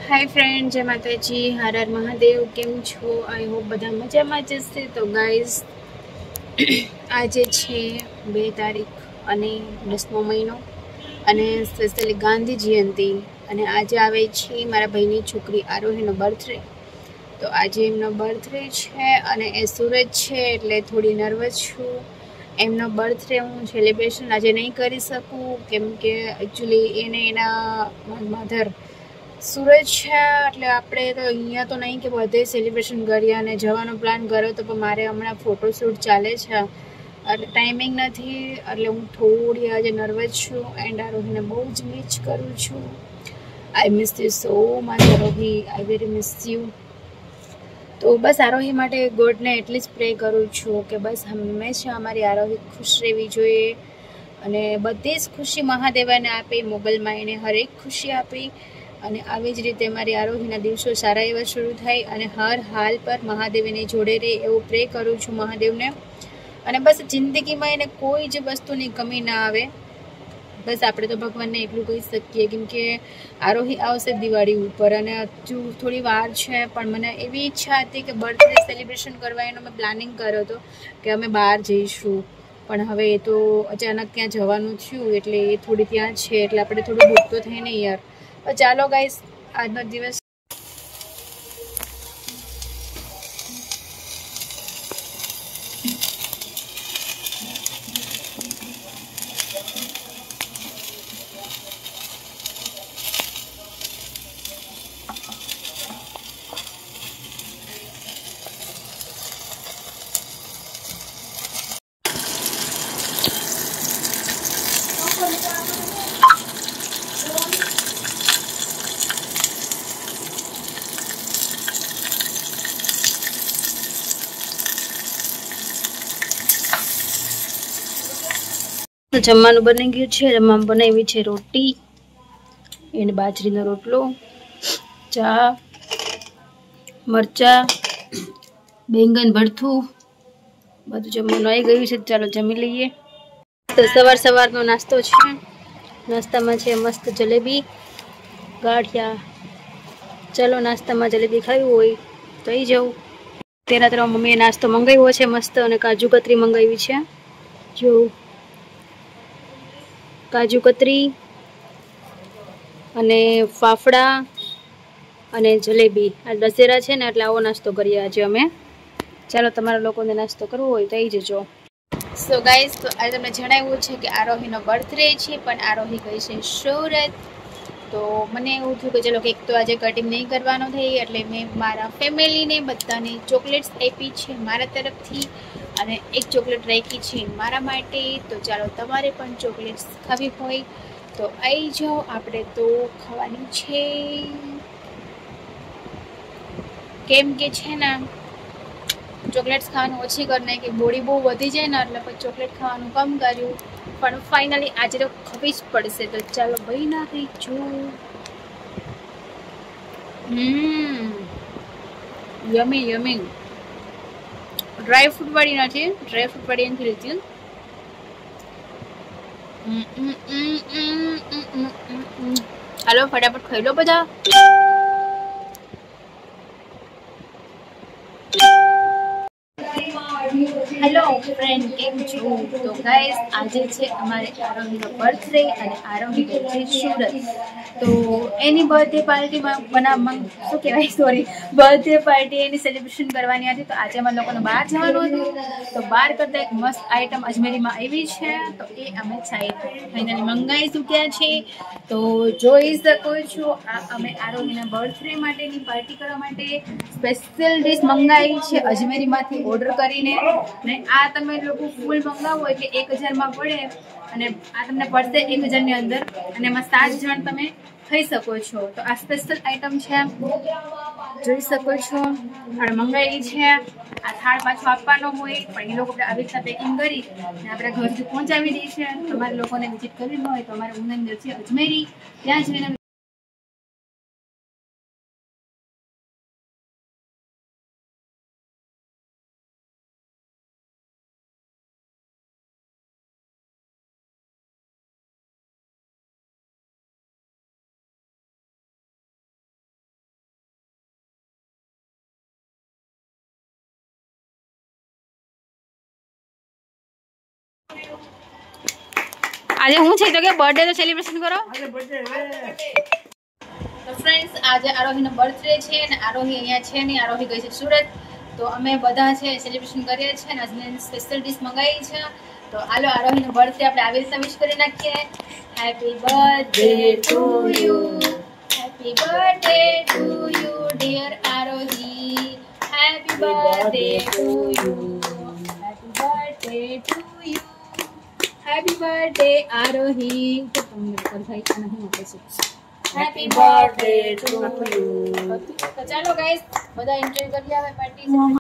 હાય friend, જય માતાજી, હર હર મહાદેવ. કેમ છો? આઈ હોપ બધા મજામાં જ હશે. તો ગાઈઝ, આજે છે 2 તારીખ અને 10મો મહિનો અને સ્પેશિયલી ગાંધી જયંતિ. અને આજે આવે છે મારા ભાઈની છોકરી આરોહીનો બર્થડે. તો આજે એમનો બર્થડે છે અને એ સુરત છે, એટલે થોડી નર્વસ છું. એમનો બર્થડે હું સેલિબ્રેશન આજે નહીં કરી શકું, કેમ કે એકચ્યુઅલી એને એના મધર સુરત છે, એટલે આપણે તો અહીંયા તો નહીં કે બધે સેલિબ્રેશન કરીએ અને જવાનો પ્લાન કર્યો તો પણ મારે હમણાં ફોટોશૂટ ચાલે છે એટલે ટાઈમિંગ નથી, એટલે હું થોડી આજે નર્વસ છું એન્ડ આરોહીને બહુ જ મિસ કરું છું. I miss you so much Aarohi, I very miss you. તો બસ આરોહી માટે ગોડને એટલી જ પ્રે કરું છું કે બસ હંમેશા અમારી આરોહી ખુશ રહેવી જોઈએ અને બધી જ ખુશી મહાદેવાને આપી, મોગલમાં એને હરેક ખુશી આપી અને આવી જ રીતે મારી આરોહીના દિવસો સારા એવા શરૂ થાય અને હર હાલ પર મહાદેવ એને જોડે રહે એવું પ્રે કરું છું મહાદેવને. અને બસ જિંદગીમાં એને કોઈ જ વસ્તુની કમી ના આવે, બસ આપણે તો ભગવાનને એટલું કહી શકીએ. કેમ કે આરોહી આવશે દિવાળી ઉપર અને હજુ થોડી વાર છે, પણ મને એવી ઈચ્છા હતી કે બર્થડે સેલિબ્રેશન કરવા એનો મેં પ્લાનિંગ કર્યો હતો કે અમે બહાર જઈશું, પણ હવે એ તો અચાનક ત્યાં જવાનું થયું એટલે એ થોડી ત્યાં છે, એટલે આપણે થોડું દુઃખ તો થાય ને યાર. ચાલો ગાઈસ, આજનો દિવસ જમવાનું બની ગયું છે. જમવામાં બનાવી છે રોટી એને બાજરીનો રોટલો, ચા, મરચા, બેંગન ભરથું, બધું જમવાનું આવી ગયું છે. ચાલો જમી લઈએ. તો સવારનો નાસ્તો છે. નાસ્તામાં છે મસ્ત જલેબી, ગાંઠિયા. ચાલો નાસ્તામાં જલેબી ખાવી હોય તો આવી જાઉં. તેના મમ્મીએ નાસ્તો મંગાવ્યો છે મસ્ત, અને કાજુ કતરી મંગાવી છે. જો કાજુ કતરી અને ફાફડા અને જલેબી. આ દશેરા છે ને એટલે આવો નાસ્તો કરીએ આજે અમે. ચાલો તમારા લોકોને નાસ્તો કરવો હોય તો આવી જજો. સો ગાઈઝ, તો આજે તમને જણાવ્યું છે કે આરોહીનો બર્થડે છે, પણ આરોહી ગઈ છે સુરત. તો મને એવું થયું કે ચલો કેક તો આજે કટિંગ નહીં કરવાનો થઈ, એટલે મેં મારા ફેમિલીને બધાને ચોકલેટ્સ આપી છે મારા તરફથી, અને એક ચોકલેટ રાખી છે મારા માટે. તો ચાલો તમારે પણ ચોકલેટ્સ ખાવી હોય તો આવી જાઓ, આપણે તો ખાવાની છે. કેમ કે છે ને ચોકલેટ્સ ખાવાનું ઓછી કરી નાખી, બોડી બહુ વધી જાય ને એટલે પછી ચોકલેટ ખાવાનું કમ કર્યું, પણ ફાઇનલી આજે તો ખવી જ પડશે. તો ચાલો ભાઈ ના થઈ જો. યમી યમી. ડ્રાય ફ્રૂટ વાળી નથી, ડ્રાય ફ્રૂટ વાળી નથી લીધી. હાલો ફટાફટ ખાઈ લો બધા. હેલો ફ્રેન્ડ, કેમ છો? તો ગાઈઝ, આજે છે અમારે આરોહીનો બર્થડે અને આરોહી ગઈ છે સુરત. તો એની બર્થડે પાર્ટીમાં શું કહેવાય, સોરી, બર્થડે પાર્ટી એની સેલિબ્રેશન કરવાની હતી. તો આજે અમારા લોકોને બહાર જવાનું હતું, તો બહાર કરતાં એક મસ્ત આઈટમ અજમેરીમાં આવી છે, તો એ અમે ફાઇનલી મંગાવી ચૂક્યા છે. તો જોઈ શકો છો, આ અમે આરોહીના બર્થડે માટેની પાર્ટી કરવા માટે સ્પેશિયલ ડિશ મંગાવી છે અજમેરીમાંથી ઓર્ડર કરીને. ને આ તમે લોકો ફૂલ મંગાવો એટલે 1000માં પડે, અને આ તમને પડશે 1000ની અંદર, અને એમાં 7 જણ તમે ખાઈ શકો છો. તો આ સ્પેશિયલ આઈટમ છે, જોઈ શકો છો. આપણે મંગાવી છે. આ થાળ પાછો આપવાનો હોય, પણ એ લોકો આવી રીતના પેકિંગ કરી અને આપણે ઘર સુધી પહોંચાવી દઈએ છે. તમારે લોકોને વિઝિટ કરવી હોય તો અમારે ઉનાની અંદર છે અજમેરી, ત્યાં જઈને આજે હું છે તો કે બર્થડે તો સેલિબ્રેશન કરો. તો ફ્રેન્ડ્સ આજે આરોહીનો બર્થડે છે અને આરોહી અહીંયા છે નહીં, આરોહી ગઈ છે સુરત. તો અમે બધા છે સેલિબ્રેશન કરીએ છીએ અને હસબન્ડ સ્પેશિયલ ડિશ મંગાવી છે. તો હાલો આરોહીનો બર્થડે આપણે આવી રીતે વિશ કરી નાખીએ. Happy birthday to you, happy birthday to you dear Aarohi, happy birthday to you, happy birthday to you, happy birthday Aarohi. તો તમને પર થાય કે નહીં આપે છે. Happy birthday to you. તો ચાલો ગાઈસ બધા એન્જોય કરી આવે પાર્ટી.